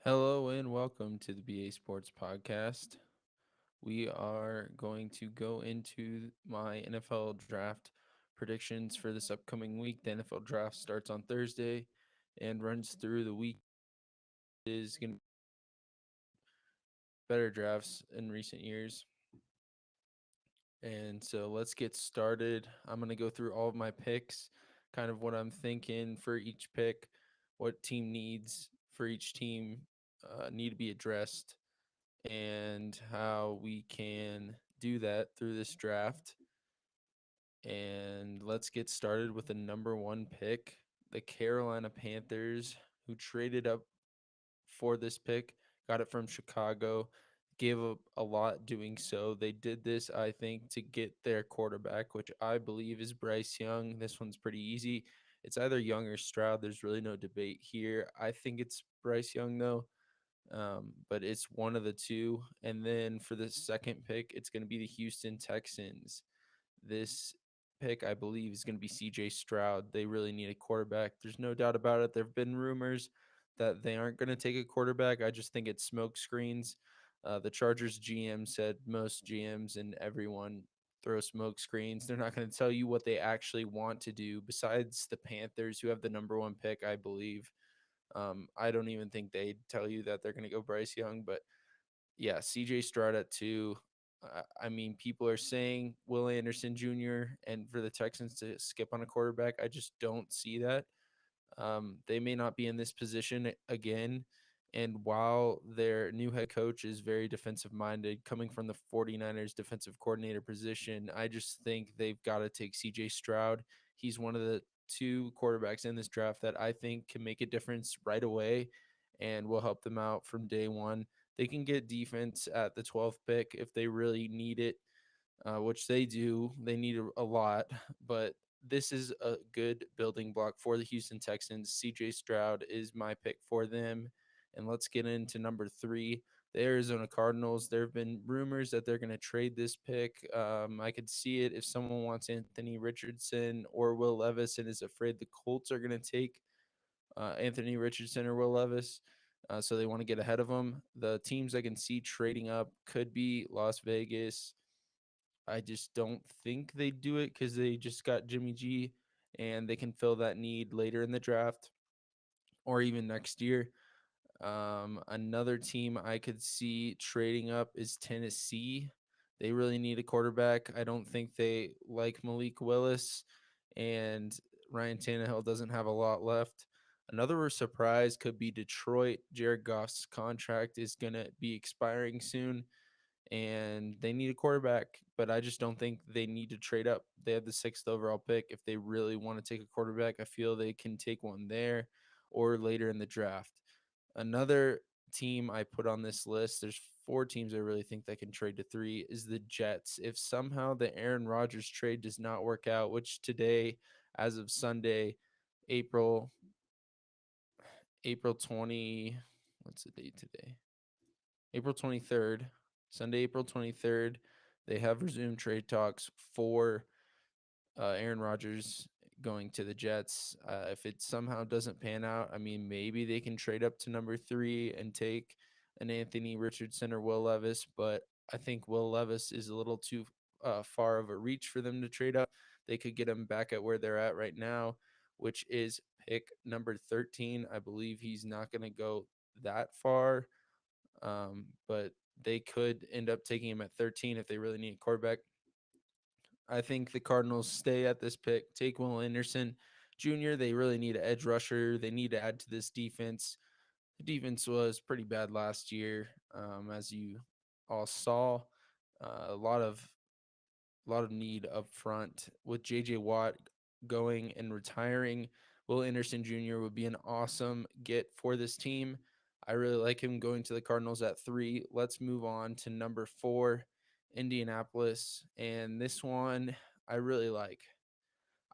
Hello and welcome to the BA Sports Podcast. We are going to go into my NFL draft predictions for this upcoming week. The NFL draft starts on Thursday and runs through the week. Is going to be better drafts in recent years. And so let's get started. I'm going to go through all of my picks, kind of what I'm thinking for each pick, what team needs for each team need to be addressed, and how we can do that through this draft. And let's get started with the number one pick, the Carolina Panthers, who traded up for this pick, got it from Chicago, gave up a lot doing so. They did this, I think, to get their quarterback, which I believe is Bryce Young. This one's pretty easy. It's either Young or Stroud. There's really no debate here. I think it's Bryce Young, though. But it's one of the two. And then for the second pick, it's going to be the Houston Texans. This pick, I believe, is going to be CJ Stroud. They really need a quarterback. There's no doubt about it. There have been rumors that they aren't going to take a quarterback. I just think it's smoke screens. The Chargers GM said most GMs and everyone throw smoke screens. They're not going to tell you what they actually want to do, besides the Panthers, who have the number one pick, I believe. I don't even think they tell you that they're going to go Bryce Young, but yeah, CJ Stroud at two. I mean, people are saying Will Anderson Jr. and for the Texans to skip on a quarterback. I just don't see that. They may not be in this position again. And while their new head coach is very defensive minded, coming from the 49ers defensive coordinator position, I just think they've got to take CJ Stroud. He's one of the two quarterbacks in this draft that I think can make a difference right away and will help them out from day one. They can get defense at the 12th pick if they really need it, which they do. They need a lot, but this is a good building block for the Houston Texans. CJ Stroud is my pick for them. And let's get into number three, the Arizona Cardinals. There have been rumors that they're going to trade this pick. I could see it if someone wants Anthony Richardson or Will Levis and is afraid the Colts are going to take Anthony Richardson or Will Levis. So they want to get ahead of them. The teams I can see trading up could be Las Vegas. I just don't think they do it because they just got Jimmy G and they can fill that need later in the draft or even next year. Another team I could see trading up is Tennessee. They really need a quarterback. I don't think they like Malik Willis, and Ryan Tannehill doesn't have a lot left. Another surprise could be Detroit. Jared Goff's contract is going to be expiring soon, and they need a quarterback, but I just don't think they need to trade up. They have the sixth overall pick. If they really want to take a quarterback, I feel they can take one there or later in the draft. Another team I put on this list, there's four teams I really think that can trade to three, is the Jets. If somehow the Aaron Rodgers trade does not work out, which today, as of Sunday, April April 20, what's the date today? April 23rd, Sunday, April 23rd, they have resumed trade talks for Aaron Rodgers going to the Jets. If it somehow doesn't pan out, I mean, maybe they can trade up to number three and take an Anthony Richardson or Will Levis, but I think Will Levis is a little too far of a reach for them to trade up. They could get him back at where they're at right now, which is pick number 13. I believe he's not going to go that far, but they could end up taking him at 13 if they really need a quarterback. I think the Cardinals stay at this pick, take Will Anderson Jr. They really need an edge rusher. They need to add to this defense. The defense was pretty bad last year, as you all saw. A lot of need up front with J.J. Watt going and retiring. Will Anderson Jr. would be an awesome get for this team. I really like him going to the Cardinals at 3. Let's move on to number 4, Indianapolis. And this one I really like.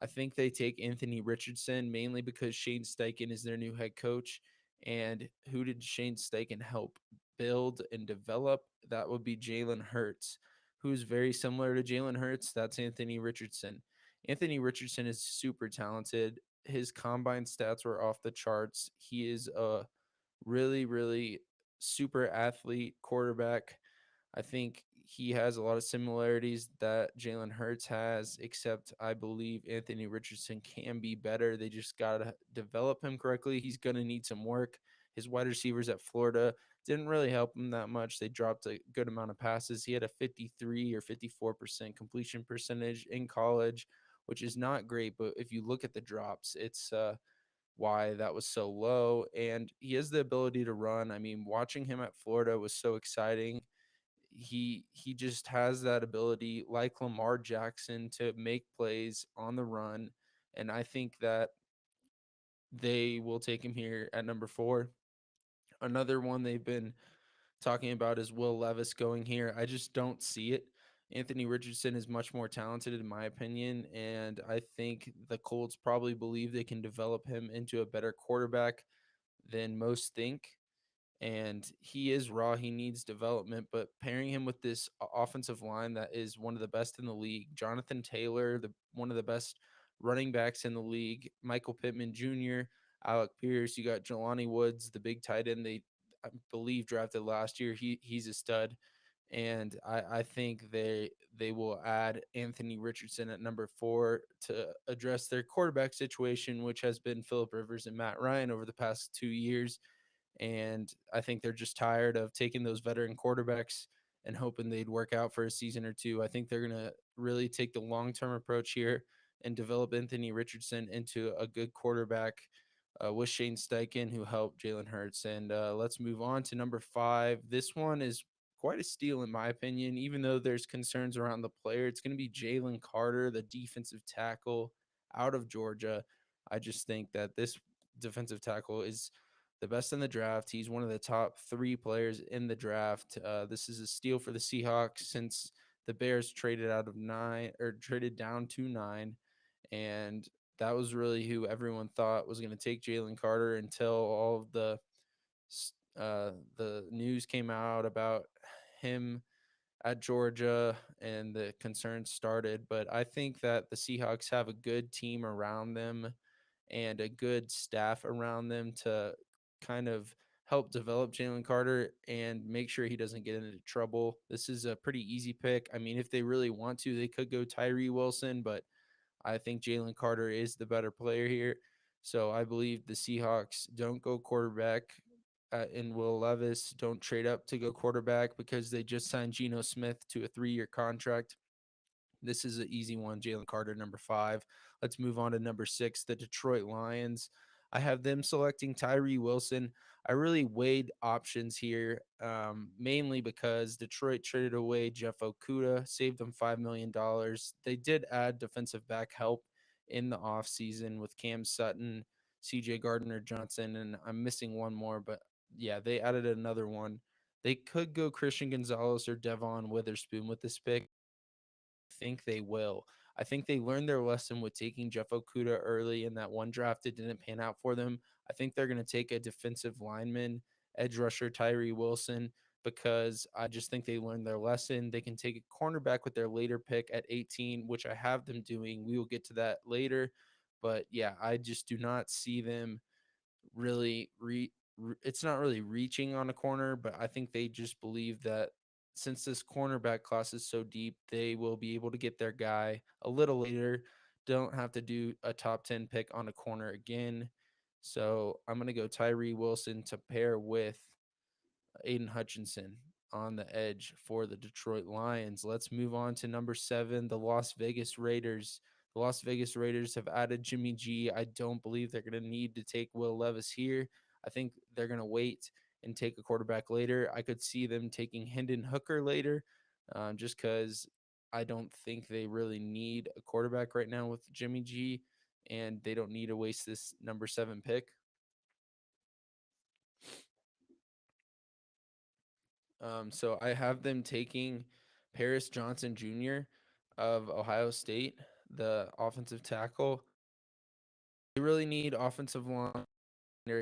I think they take Anthony Richardson mainly because Shane Steichen is their new head coach. And who did Shane Steichen help build and develop? That would be Jalen Hurts, who's very similar to Jalen Hurts. That's Anthony Richardson. Anthony Richardson is super talented. His combine stats were off the charts. He is a Really, really super athlete quarterback. I think he has a lot of similarities that Jalen Hurts has, except I believe Anthony Richardson can be better. They just got to develop him correctly. He's going to need some work. His wide receivers at Florida didn't really help him that much. They dropped a good amount of passes. He had a 53 or 54% completion percentage in college, which is not great. But if you look at the drops, it's why that was so low. And he has the ability to run. I mean, watching him at Florida was so exciting. He just has that ability, like Lamar Jackson, to make plays on the run. And I think that they will take him here at number 4. Another one they've been talking about is Will Levis going here. I just don't see it. Anthony Richardson is much more talented, in my opinion, and I think the Colts probably believe they can develop him into a better quarterback than most think. And he is raw. He needs development, but pairing him with this offensive line that is one of the best in the league, Jonathan Taylor, one of the best running backs in the league, Michael Pittman Jr., Alec Pierce, you got Jelani Woods, the big tight end they I believe drafted last year. He's a stud. And I think they will add Anthony Richardson at number 4 to address their quarterback situation, which has been Philip Rivers and Matt Ryan over the past 2 years. And I think they're just tired of taking those veteran quarterbacks and hoping they'd work out for a season or two. I think they're going to really take the long term approach here and develop Anthony Richardson into a good quarterback with Shane Steichen, who helped Jalen Hurts. And let's move on to number 5. This one is quite a steal, in my opinion, even though there's concerns around the player. It's going to be Jalen Carter, the defensive tackle out of Georgia. I just think that this defensive tackle is the best in the draft. He's one of the top 3 players in the draft. This is a steal for the Seahawks since the Bears traded out of 9 or traded down to 9, and that was really who everyone thought was going to take Jalen Carter until all of the news came out about him at Georgia and the concerns started. But I think that the Seahawks have a good team around them and a good staff around them to kind of help develop Jalen Carter and make sure he doesn't get into trouble. This is a pretty easy pick. I mean, if they really want to, they could go Tyree Wilson, but I think Jalen Carter is the better player here. So I believe the Seahawks don't go quarterback in Will Levis, don't trade up to go quarterback because they just signed Geno Smith to a 3-year contract. This is an easy one. Jalen Carter, number 5. Let's move on to number 6, the Detroit Lions. I have them selecting Tyree Wilson. I really weighed options here, mainly because Detroit traded away Jeff Okuda, saved them $5 million. They did add defensive back help in the offseason with Cam Sutton, CJ Gardner Johnson, and I'm missing one more, but yeah, they added another one. They could go Christian Gonzalez or Devon Witherspoon with this pick. Think they will. I think they learned their lesson with taking Jeff Okuda early in that one draft. It didn't pan out for them. I think they're going to take a defensive lineman, edge rusher Tyree Wilson, because I just think they learned their lesson. They can take a cornerback with their later pick at 18, which I have them doing. We will get to that later. But yeah, I just do not see them really it's not really reaching on a corner, but I think they just believe that since this cornerback class is so deep, they will be able to get their guy a little later. Don't have to do a top 10 pick on a corner again. So I'm going to go Tyree Wilson to pair with Aiden Hutchinson on the edge for the Detroit Lions. Let's move on to number 7, the Las Vegas Raiders. The Las Vegas Raiders have added Jimmy G. I don't believe they're going to need to take Will Levis here. I think they're going to wait and take a quarterback later. I could see them taking Hendon Hooker later, just because I don't think they really need a quarterback right now with Jimmy G, and they don't need to waste this number 7 pick. So I have them taking Paris Johnson Jr. of Ohio State, the offensive tackle. They really need offensive line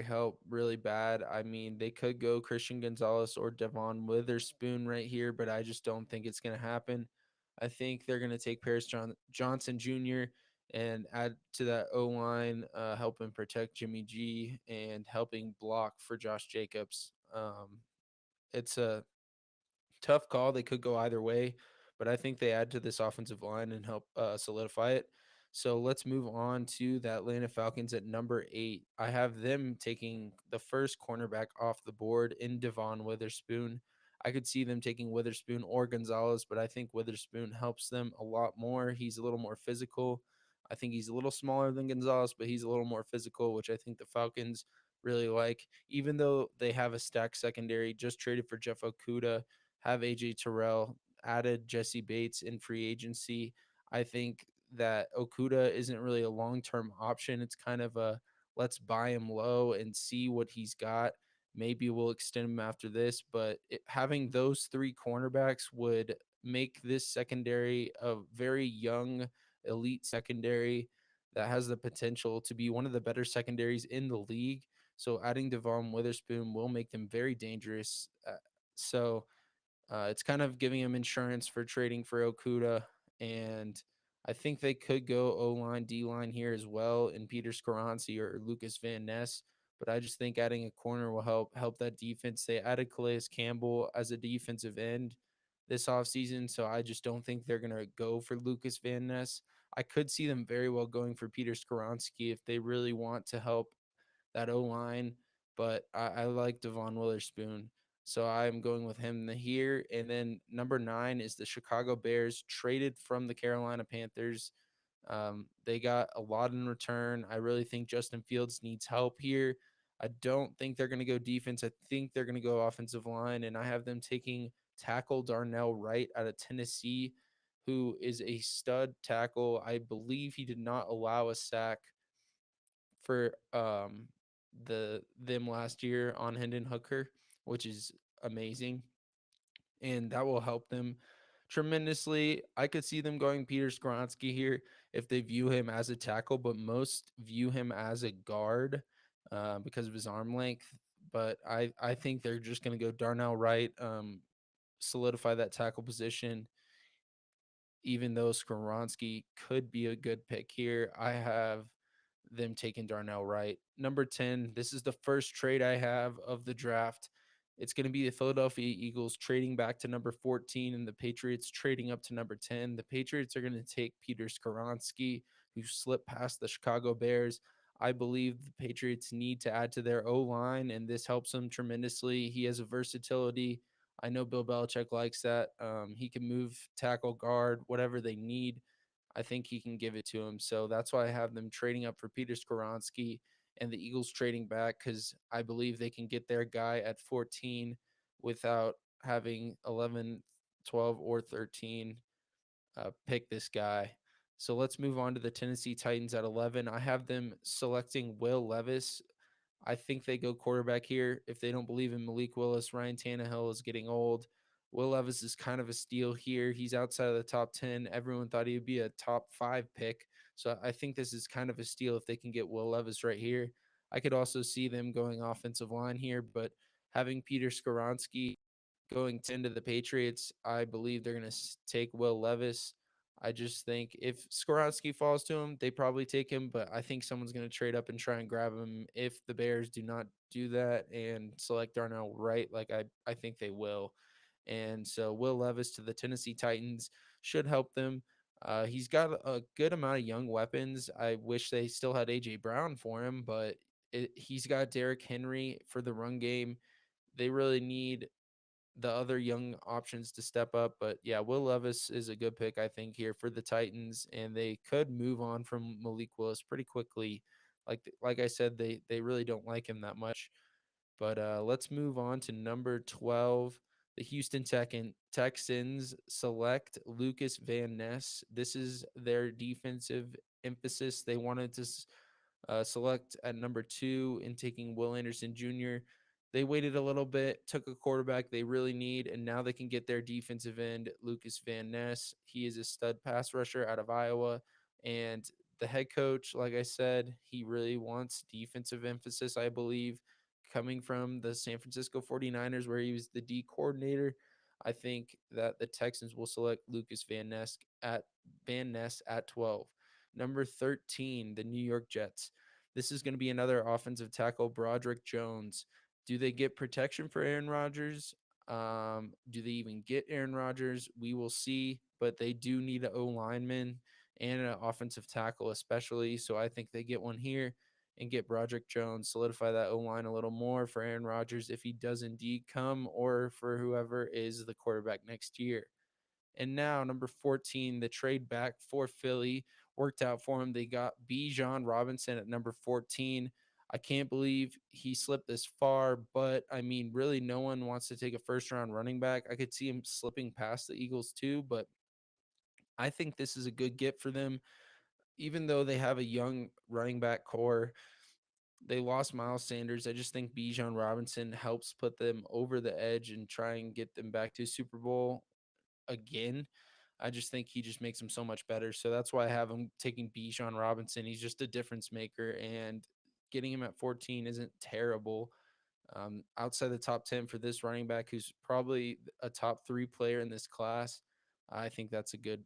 help really bad. I mean, they could go Christian Gonzalez or Devon Witherspoon right here, but I just don't think it's going to happen. I think they're going to take Paris Johnson Jr. and add to that O line, helping protect Jimmy G and helping block for Josh Jacobs. It's a tough call. They could go either way, but I think they add to this offensive line and help solidify it. So let's move on to the Atlanta Falcons at number 8. I have them taking the first cornerback off the board in Devon Witherspoon. I could see them taking Witherspoon or Gonzalez, but I think Witherspoon helps them a lot more. He's a little more physical. I think he's a little smaller than Gonzalez, but he's a little more physical, which I think the Falcons really like. Even though they have a stacked secondary, just traded for Jeff Okuda, have AJ Terrell, added Jesse Bates in free agency. I think that Okuda isn't really a long term option. It's kind of a let's buy him low and see what he's got. Maybe we'll extend him after this, but having those three cornerbacks would make this secondary a very young, elite secondary that has the potential to be one of the better secondaries in the league. So adding Devon Witherspoon will make them very dangerous. It's kind of giving him insurance for trading for Okuda, and I think they could go O line, D line here as well in Peter Skoronski or Lucas Van Ness. But I just think adding a corner will help that defense. They added Calais Campbell as a defensive end this offseason, so I just don't think they're gonna go for Lucas Van Ness. I could see them very well going for Peter Skoronski if they really want to help that O line, but I like Devon Witherspoon. So I'm going with him here. And then number 9 is the Chicago Bears, traded from the Carolina Panthers. They got a lot in return. I really think Justin Fields needs help here. I don't think they're going to go defense. I think they're going to go offensive line. And I have them taking tackle Darnell Wright out of Tennessee, who is a stud tackle. I believe he did not allow a sack for them last year on Hendon Hooker, which is amazing, and that will help them tremendously. I could see them going Peter Skronsky here if they view him as a tackle, but most view him as a guard because of his arm length. But I think they're just going to go Darnell Wright, solidify that tackle position. Even though Skronsky could be a good pick here, I have them taking Darnell Wright. Number 10, this is the first trade I have of the draft. It's going to be the Philadelphia Eagles trading back to number 14 and the Patriots trading up to number 10. The Patriots are going to take Peter Skoronski, who slipped past the Chicago Bears. I believe the Patriots need to add to their O line, and this helps them tremendously. He has a versatility. I know Bill Belichick likes that. He can move, tackle, guard, whatever they need. I think he can give it to him. So that's why I have them trading up for Peter Skoronski and the Eagles trading back because I believe they can get their guy at 14 without having 11, 12, or 13 pick this guy. So let's move on to the Tennessee Titans at 11. I have them selecting Will Levis. I think they go quarterback here. If they don't believe in Malik Willis, Ryan Tannehill is getting old. Will Levis is kind of a steal here. He's outside of the top 10. Everyone thought he would be a top 5 pick. So I think this is kind of a steal if they can get Will Levis right here. I could also see them going offensive line here, but having Peter Skoronski going 10 to the Patriots, I believe they're going to take Will Levis. I just think if Skoronski falls to him, they probably take him, but I think someone's going to trade up and try and grab him if the Bears do not do that and select Darnell Wright, like I think they will. And so Will Levis to the Tennessee Titans should help them. He's got a good amount of young weapons. I wish they still had AJ Brown for him, but he's got Derrick Henry for the run game. They really need the other young options to step up. But yeah, Will Levis is a good pick, I think, here for the Titans, and they could move on from Malik Willis pretty quickly. Like I said, they really don't like him that much. But let's move on to number 12. The Houston Texans select Lucas Van Ness. This is their defensive emphasis. They wanted to select at number 2 in taking Will Anderson Jr. They waited a little bit, took a quarterback they really need, and now they can get their defensive end, Lucas Van Ness. He is a stud pass rusher out of Iowa. And the head coach, like I said, he really wants defensive emphasis, I believe, coming from the San Francisco 49ers, where he was the D coordinator. I think that the Texans will select Lucas Van Ness at 12. Number 13, the New York Jets. This is going to be another offensive tackle, Broderick Jones. Do they get protection for Aaron Rodgers? Do they even get Aaron Rodgers? We will see, but they do need an O lineman and an offensive tackle, especially. So I think they get one here and get Broderick Jones, solidify that O line a little more for Aaron Rodgers if he does indeed come, or for whoever is the quarterback next year. And now, number 14, the trade back for Philly worked out for him. They got Bijan Robinson at number 14. I can't believe he slipped this far, but I mean, really, no one wants to take a first round running back. I could see him slipping past the Eagles too, but I think this is a good get for them. Even though they have a young running back core, they lost Miles Sanders. I just think Bijan Robinson helps put them over the edge and try and get them back to Super Bowl again. I just think he just makes him so much better. So that's why I have him taking Bijan Robinson. He's just a difference maker, and getting him at 14 isn't terrible. Outside the top 10 for this running back, who's probably a top 3 player in this class, I think that's a good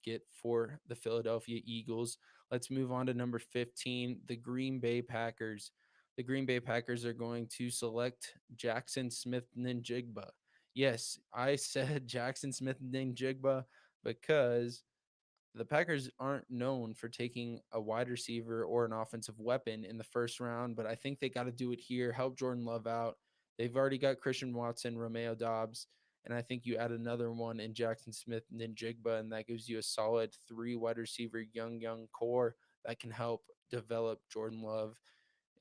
get for the Philadelphia Eagles. Let's move on to number 15, the Green Bay Packers. The Green Bay Packers are going to select Jackson Smith Ninjigba. Yes, I said Jackson Smith Ninjigba because the Packers aren't known for taking a wide receiver or an offensive weapon in the first round, but I think they got to do it here, help Jordan Love out. They've already got Christian Watson, Romeo Dobbs, and I think you add another one in Jackson Smith and then Jigba, and that gives you a solid 3 wide receiver, young core that can help develop Jordan Love.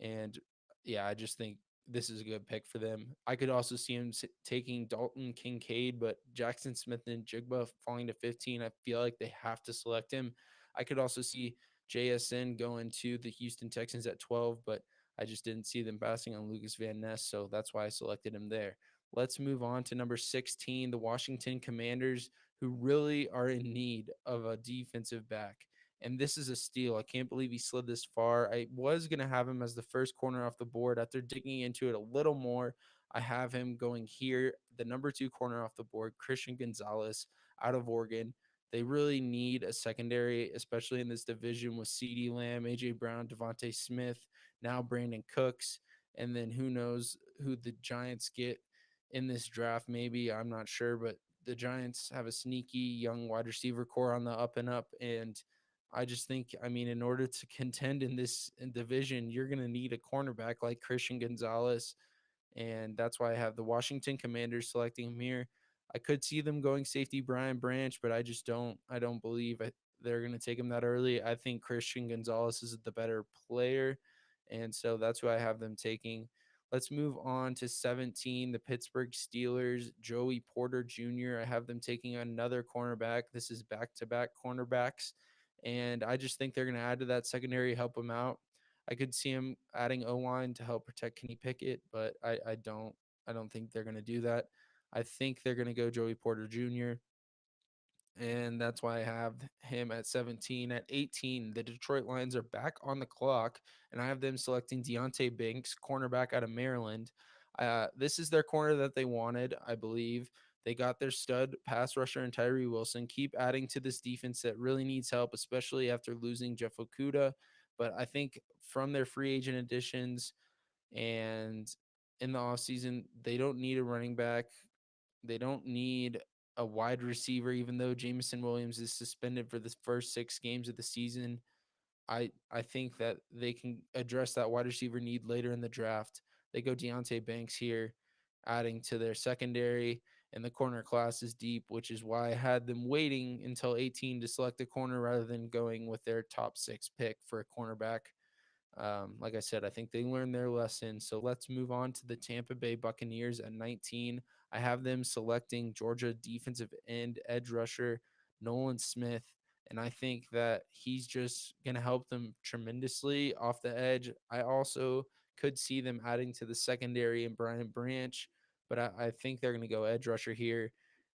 And yeah, I just think this is a good pick for them. I could also see him taking Dalton Kincaid, but Jackson Smith and Jigba falling to 15. I feel like they have to select him. I could also see JSN going to the Houston Texans at 12, but I just didn't see them passing on Lucas Van Ness, so that's why I selected him there. Let's move on to number 16, the Washington Commanders, who really are in need of a defensive back. And this is a steal. I can't believe he slid this far. I was going to have him as the first corner off the board. After digging into it a little more, I have him going here, the number 2 corner off the board, Christian Gonzalez out of Oregon. They really need a secondary, especially in this division with CeeDee Lamb, AJ Brown, Devontae Smith, now Brandon Cooks, and then who knows who the Giants get in this draft. Maybe, I'm not sure, but the Giants have a sneaky young wide receiver core on the up and up, and I just think, I mean, in order to contend in this division, you're going to need a cornerback like Christian Gonzalez. And that's why I have the Washington Commanders selecting him here. I could see them going safety Brian Branch, but I don't believe they're going to take him that early. I think Christian Gonzalez is the better player. And so that's who I have them taking. Let's move on to 17, the Pittsburgh Steelers, Joey Porter Jr. I have them taking another cornerback. This is back-to-back cornerbacks. And I just think they're going to add to that secondary, help them out. I could see him adding O line to help protect Kenny Pickett, but I don't think they're going to do that. I think they're going to go Joey Porter Jr. And that's why I have him at 17. At 18, the Detroit Lions are back on the clock, and I have them selecting Deontay Banks, cornerback out of Maryland. This is their corner that they wanted, I believe. They got their stud pass rusher and Tyree Wilson. Keep adding to this defense that really needs help, especially after losing Jeff Okuda. But I think from their free agent additions and in the offseason, they don't need a running back. They don't need a wide receiver, even though Jameson Williams is suspended for the first 6 games of the season. I think that they can address that wide receiver need later in the draft. They go Deontay Banks here, adding to their secondary, and the corner class is deep, which is why I had them waiting until 18 to select a corner rather than going with their top 6 pick for a cornerback. Like I said, I think they learned their lesson. So let's move on to the Tampa Bay Buccaneers at 19. I have them selecting Georgia defensive end edge rusher Nolan Smith. And I think that he's just going to help them tremendously off the edge. I also could see them adding to the secondary and Brian Branch, but I think they're going to go edge rusher here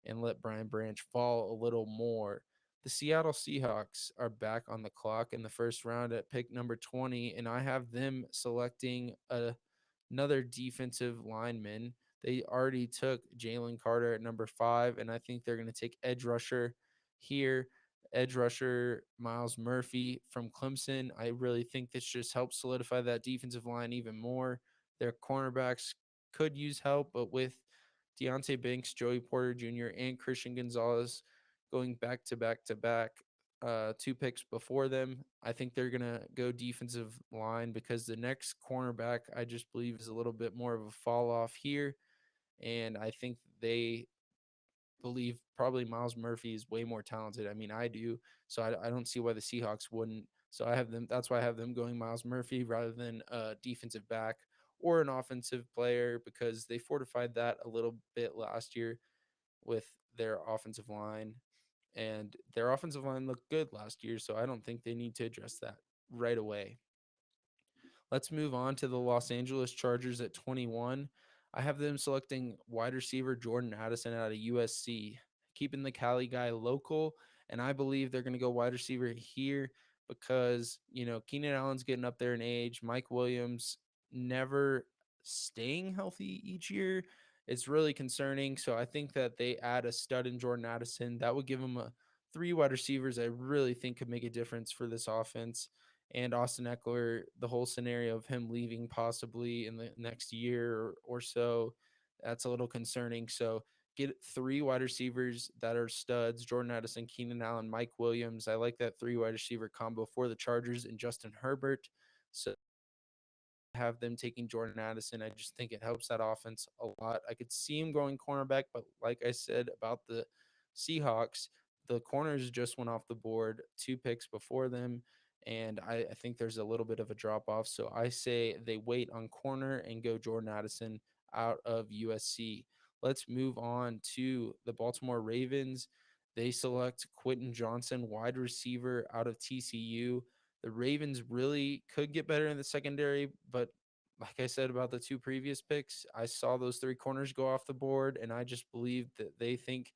and let Brian Branch fall a little more. The Seattle Seahawks are back on the clock in the first round at pick number 20, and I have them selecting another defensive lineman. They already took Jalen Carter at number 5, and I think they're going to take edge rusher here edge rusher Miles Murphy from Clemson. I really think this just helps solidify that defensive line even more. Their cornerbacks could use help, but with Deontay Banks, Joey Porter Jr., and Christian Gonzalez going back to back to back, 2 picks before them, I think they're going to go defensive line because the next cornerback, I just believe, is a little bit more of a fall off here. And I think they believe probably Miles Murphy is way more talented. I mean, I do. So I don't see why the Seahawks wouldn't. So I have them. That's why I have them going Miles Murphy rather than a defensive back or an offensive player because they fortified that a little bit last year with their offensive line. And their offensive line looked good last year. So I don't think they need to address that right away. Let's move on to the Los Angeles Chargers at 21. I have them selecting wide receiver Jordan Addison out of USC, keeping the Cali guy local. And I believe they're going to go wide receiver here because, Keenan Allen's getting up there in age. Mike Williams never staying healthy each year. It's really concerning. So I think that they add a stud in Jordan Addison. That would give them three wide receivers I really think could make a difference for this offense. And Austin Eckler, the whole scenario of him leaving possibly in the next year or so, that's a little concerning. So get three wide receivers that are studs: Jordan Addison, Keenan Allen, Mike Williams. I like that three wide receiver combo for the Chargers and Justin Herbert. So have them taking Jordan Addison. I just think it helps that offense a lot. I could see him going cornerback, but like I said about the Seahawks, the corners just went off the board 2 picks before them. And I think there's a little bit of a drop off. So I say they wait on corner and go Jordan Addison out of USC. Let's move on to the Baltimore Ravens. They select Quentin Johnson, wide receiver out of TCU. The Ravens really could get better in the secondary, but like I said about the 2 previous picks, I saw those 3 corners go off the board, and I just believe that they think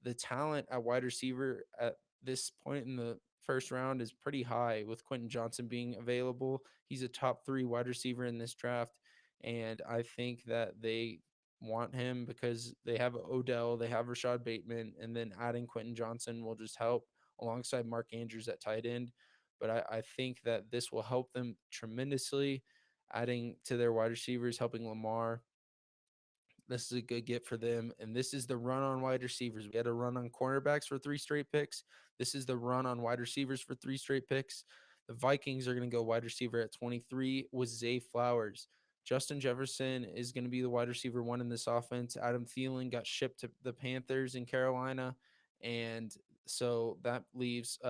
the talent at wide receiver at this point in the first round is pretty high with Quentin Johnson being available. He's a top 3 wide receiver in this draft, and I think that they want him because they have Odell, they have Rashad Bateman, and then adding Quentin Johnson will just help alongside Mark Andrews at tight end. But I think that this will help them tremendously, adding to their wide receivers, helping Lamar. This is a good get for them. And this is the run on wide receivers. We had a run on cornerbacks for 3 straight picks. This is the run on wide receivers for 3 straight picks. The Vikings are going to go wide receiver at 23 with Zay Flowers. Justin Jefferson is going to be the wide receiver 1 in this offense. Adam Thielen got shipped to the Panthers in Carolina. And so that leaves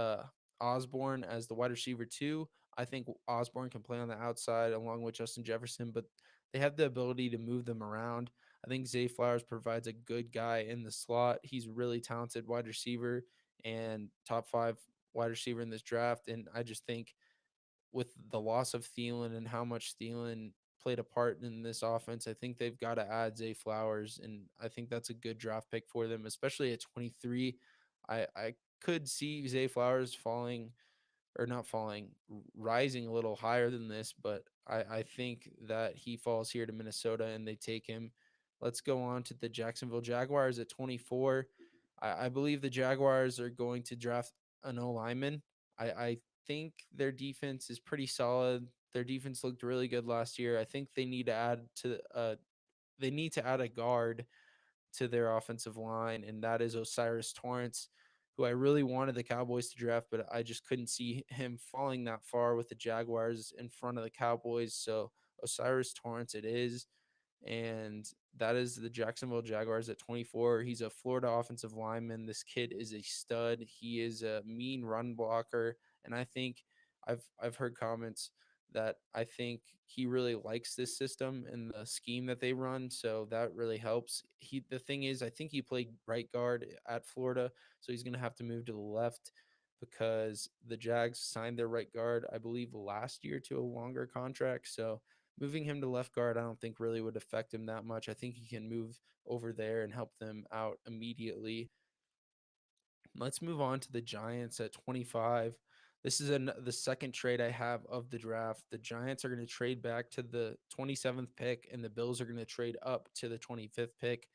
Osborne as the wide receiver 2. I think Osborne can play on the outside along with Justin Jefferson, but they have the ability to move them around. I think Zay Flowers provides a good guy in the slot. He's a really talented wide receiver and top 5 wide receiver in this draft. And I just think with the loss of Thielen and how much Thielen played a part in this offense, I think they've got to add Zay Flowers. And I think that's a good draft pick for them, especially at 23. I could see Zay Flowers falling or not falling, rising a little higher than this, but I think that he falls here to Minnesota and they take him. Let's go on to the Jacksonville Jaguars at 24. I believe the Jaguars are going to draft an O lineman. I think their defense is pretty solid. Their defense looked really good last year. I think they need to add a guard to their offensive line, and that is O'Cyrus Torrence, who I really wanted the Cowboys to draft, but I just couldn't see him falling that far with the Jaguars in front of the Cowboys. So O'Cyrus Torrence it is, and that is the Jacksonville Jaguars at 24. He's a Florida offensive lineman. This kid is a stud. He is a mean run blocker, and I think I've heard comments that I think he really likes this system and the scheme that they run, so that really helps. The thing is, I think he played right guard at Florida, so he's going to have to move to the left because the Jags signed their right guard, I believe, last year to a longer contract. So moving him to left guard, I don't think really would affect him that much. I think he can move over there and help them out immediately. Let's move on to the Giants at 25. This is the second trade I have of the draft. The Giants are going to trade back to the 27th pick, and the Bills are going to trade up to the 25th pick.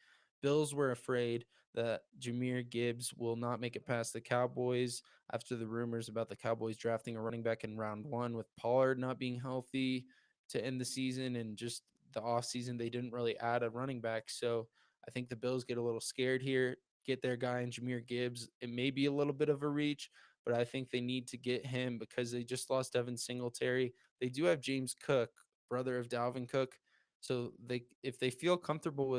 Bills were afraid that Jameer Gibbs will not make it past the Cowboys after the rumors about the Cowboys drafting a running back in round one with Pollard not being healthy to end the season, and just the offseason they didn't really add a running back. So I think the Bills get a little scared here, get their guy in Jameer Gibbs. It may be a little bit of a reach, but I think they need to get him because they just lost Devin Singletary. They do have James Cook, brother of Dalvin Cook. So they if they feel comfortable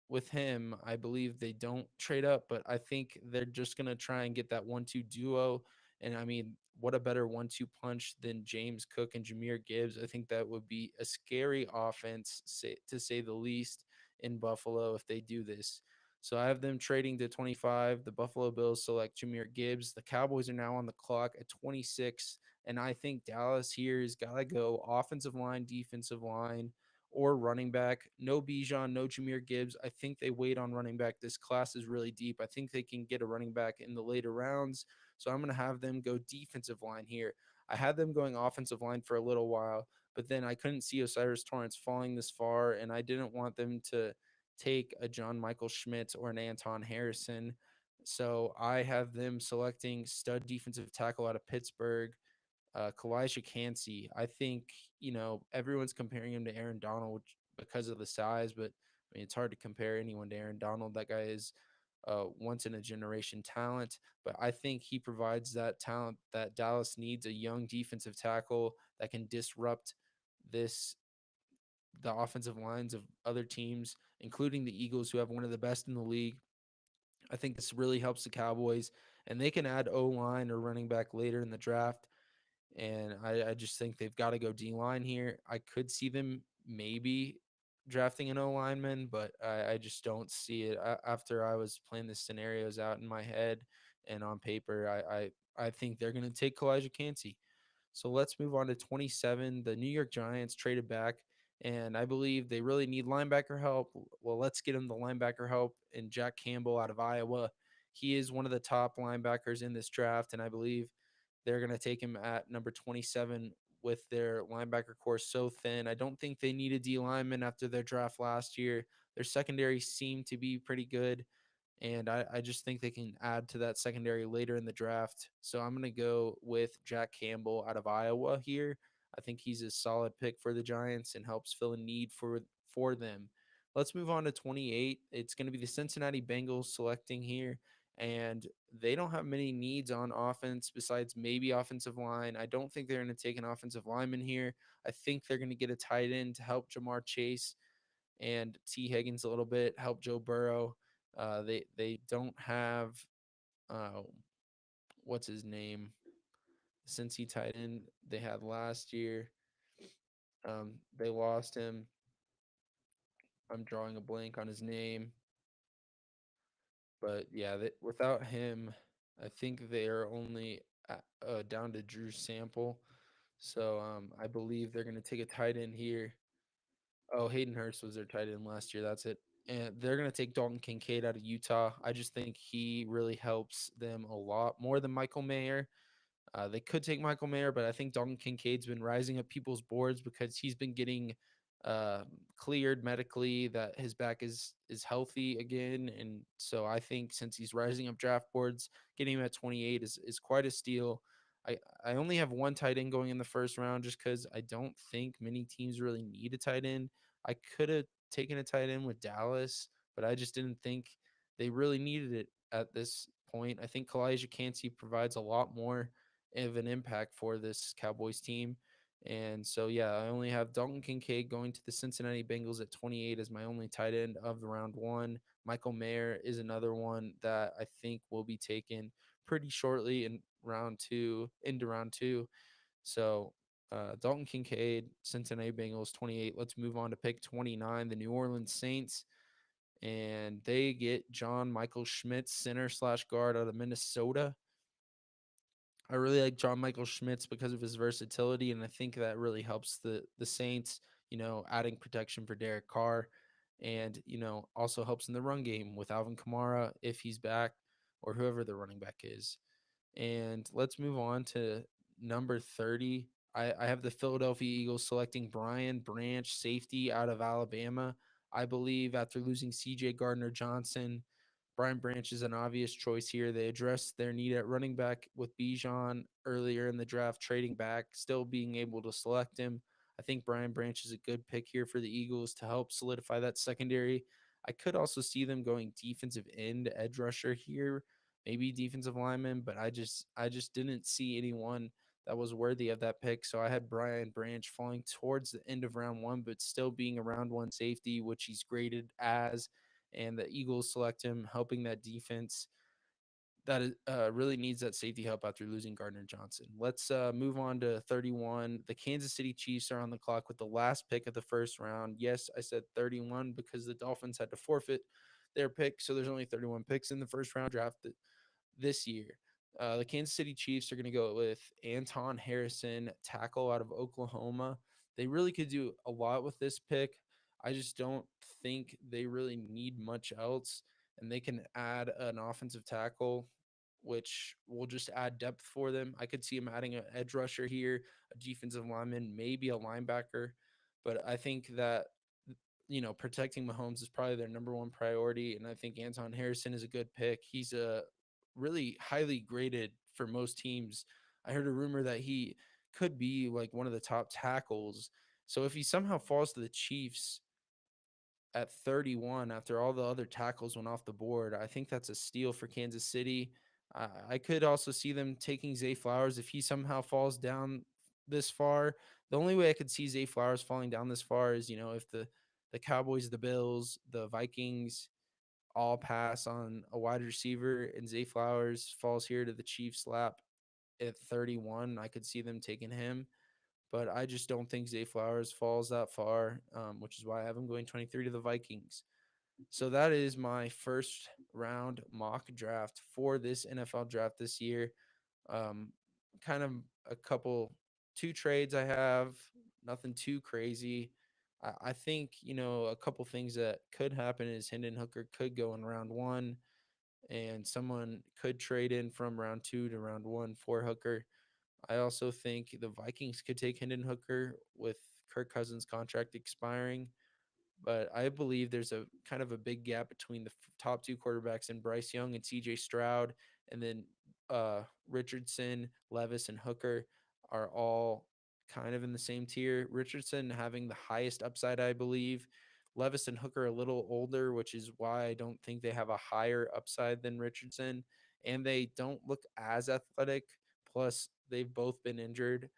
with him, I believe they don't trade up, but I think they're just going to try and get that 1-2 duo. And I mean, what a better 1-2 punch than James Cook and Jameer Gibbs. I think that would be a scary offense, to say the least, in Buffalo if they do this. So I have them trading to 25. The Buffalo Bills select Jameer Gibbs. The Cowboys are now on the clock at 26. And I think Dallas here has got to go offensive line, defensive line, or running back. No Bijan, no Jameer Gibbs. I think they wait on running back. This class is really deep. I think they can get a running back in the later rounds. So I'm going to have them go defensive line here. I had them going offensive line for a little while, but then I couldn't see O'Cyrus Torrence falling this far, and I didn't want them to take a John Michael Schmitz or an Anton Harrison. So I have them selecting stud defensive tackle out of Pittsburgh, Kalijah Cansey. I think, everyone's comparing him to Aaron Donald because of the size, but I mean, it's hard to compare anyone to Aaron Donald. That guy is once in a generation talent, but I think he provides that talent that Dallas needs, a young defensive tackle that can disrupt this the offensive lines of other teams, including the Eagles, who have one of the best in the league. I think this really helps the Cowboys, and they can add O line or running back later in the draft. And I just think they've got to go D line here. I could see them maybe drafting an O lineman, but I just don't see it. After I was playing the scenarios out in my head and on paper, I think they're going to take Kalijah Cansey. So let's move on to 27. The New York Giants traded back, and I believe they really need linebacker help. Well, let's get them the linebacker help in Jack Campbell out of Iowa. He is one of the top linebackers in this draft, and I believe they're going to take him at number 27 with their linebacker core so thin. I don't think they need a D lineman after their draft last year. Their secondary seemed to be pretty good, and I just think they can add to that secondary later in the draft. So I'm going to go with Jack Campbell out of Iowa here. I think he's a solid pick for the Giants and helps fill a need for them. Let's move on to 28. It's going to be the Cincinnati Bengals selecting here, and they don't have many needs on offense besides maybe offensive line. I don't think they're going to take an offensive lineman here. I think they're going to get a tight end to help Jamar Chase and T. Higgins a little bit, help Joe Burrow. They don't have uh, what's his name, since he tight end they had last year. They lost him. I'm drawing a blank on his name, but yeah, without him, I think they are only down to Drew Sample. So I believe they're going to take a tight end here. Oh, Hayden Hurst was their tight end last year. That's it. And they're going to take Dalton Kincaid out of Utah. I just think he really helps them a lot more than Michael Mayer. They could take Michael Mayer, but I think Dalton Kincaid's been rising up people's boards because he's been getting uh, cleared medically that his back is healthy again, and so I think since he's rising up draft boards, getting him at 28 is quite a steal. I only have one tight end going in the first round just because I don't think many teams really need a tight end. I could have taken a tight end with Dallas, but I just didn't think they really needed it at this point. I think Kalijah Cansey provides a lot more of an impact for this Cowboys team. And so, yeah, I only have Dalton Kincaid going to the Cincinnati Bengals at 28 as my only tight end of the round one. Michael Mayer is another one that I think will be taken pretty shortly in into round two. So, Dalton Kincaid, Cincinnati Bengals, 28. Let's move on to pick 29, the New Orleans Saints. And they get John Michael Schmitz, center slash guard out of Minnesota. I really like John Michael Schmitz because of his versatility, and I think that really helps the Saints. Adding protection for Derek Carr, and also helps in the run game with Alvin Kamara if he's back, or whoever the running back is. And let's move on to number 30. I have the Philadelphia Eagles selecting Brian Branch, safety out of Alabama. I believe after losing CJ Gardner Johnson, Brian Branch is an obvious choice here. They addressed their need at running back with Bijan earlier in the draft, trading back, still being able to select him. I think Brian Branch is a good pick here for the Eagles to help solidify that secondary. I could also see them going defensive end, edge rusher here, maybe defensive lineman, but I just didn't see anyone that was worthy of that pick. So I had Brian Branch falling towards the end of round one, but still being a round one safety, which he's graded as. And the Eagles select him, helping that defense that really needs that safety help after losing Gardner Johnson. Let's move on to 31. The Kansas City Chiefs are on the clock with the last pick of the first round. Yes, I said 31 because the Dolphins had to forfeit their pick. So there's only 31 picks in the first round draft this year. The Kansas City Chiefs are going to go with Anton Harrison, tackle out of Oklahoma. They really could do a lot with this pick. I just don't think they really need much else, and they can add an offensive tackle, which will just add depth for them. I could see them adding an edge rusher here, a defensive lineman, maybe a linebacker, but I think that protecting Mahomes is probably their number one priority, and I think Anton Harrison is a good pick. He's a really highly graded for most teams. I heard a rumor that he could be like one of the top tackles. So if he somehow falls to the Chiefs at 31 after all the other tackles went off the board, I think that's a steal for Kansas City. I could also see them taking Zay Flowers if he somehow falls down this far. The only way I could see Zay Flowers falling down this far is, if the Cowboys, the Bills, the Vikings all pass on a wide receiver and Zay Flowers falls here to the Chiefs' lap at 31. I could see them taking him, but I just don't think Zay Flowers falls that far, which is why I have him going 23 to the Vikings. So that is my first round mock draft for this NFL draft this year. Um, kind of a couple, two trades I have, nothing too crazy. I think, a couple things that could happen is Hendon Hooker could go in round one, and someone could trade in from round two to round one for Hooker. I also think the Vikings could take Hendon Hooker with Kirk Cousins' contract expiring, but I believe there's a kind of a big gap between the top two quarterbacks in Bryce Young and CJ Stroud, and then Richardson, Levis, and Hooker are all kind of in the same tier. Richardson having the highest upside, I believe. Levis and Hooker a little older, which is why I don't think they have a higher upside than Richardson, and they don't look as athletic. Plus, they've both been injured,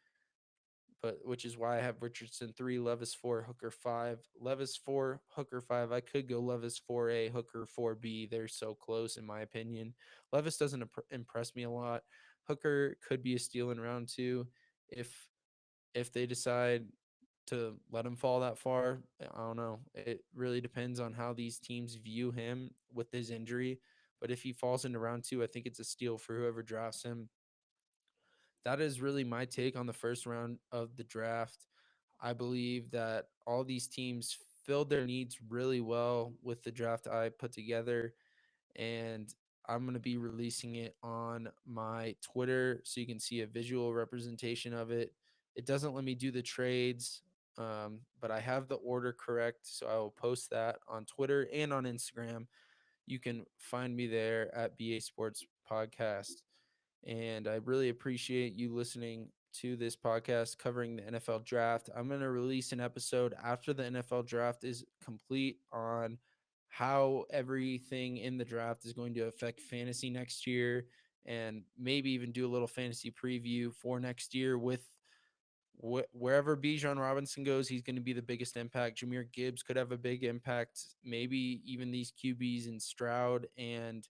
but which is why I have Richardson 3, Levis 4, Hooker 5. Levis 4, Hooker 5. I could go Levis 4A, Hooker 4B. They're so close in my opinion. Levis doesn't impress me a lot. Hooker could be a steal in round 2 if they decide to let him fall that far. I don't know. It really depends on how these teams view him with his injury. But if he falls into round 2, I think it's a steal for whoever drafts him. That is really my take on the first round of the draft. I believe that all these teams filled their needs really well with the draft I put together, and I'm going to be releasing it on my Twitter so you can see a visual representation of it. It doesn't let me do the trades, but I have the order correct, so I will post that on Twitter and on Instagram. You can find me there at BA Sports Podcast. And I really appreciate you listening to this podcast covering the NFL draft. I'm going to release an episode after the NFL draft is complete on how everything in the draft is going to affect fantasy next year, and maybe even do a little fantasy preview for next year with wherever Bijan Robinson goes. He's going to be the biggest impact. Jahmyr Gibbs could have a big impact. Maybe even these QBs in Stroud and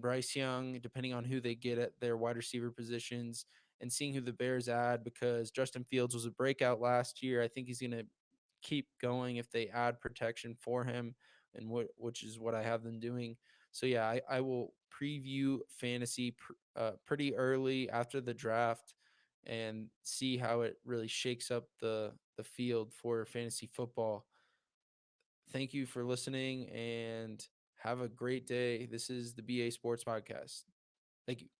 Bryce Young, depending on who they get at their wide receiver positions, and seeing who the Bears add, because Justin Fields was a breakout last year. I think he's going to keep going if they add protection for him, and which is what I have them doing. So yeah, I will preview fantasy pretty early after the draft and see how it really shakes up the field for fantasy football. Thank you for listening and have a great day. This is the BA Sports Podcast. Thank you.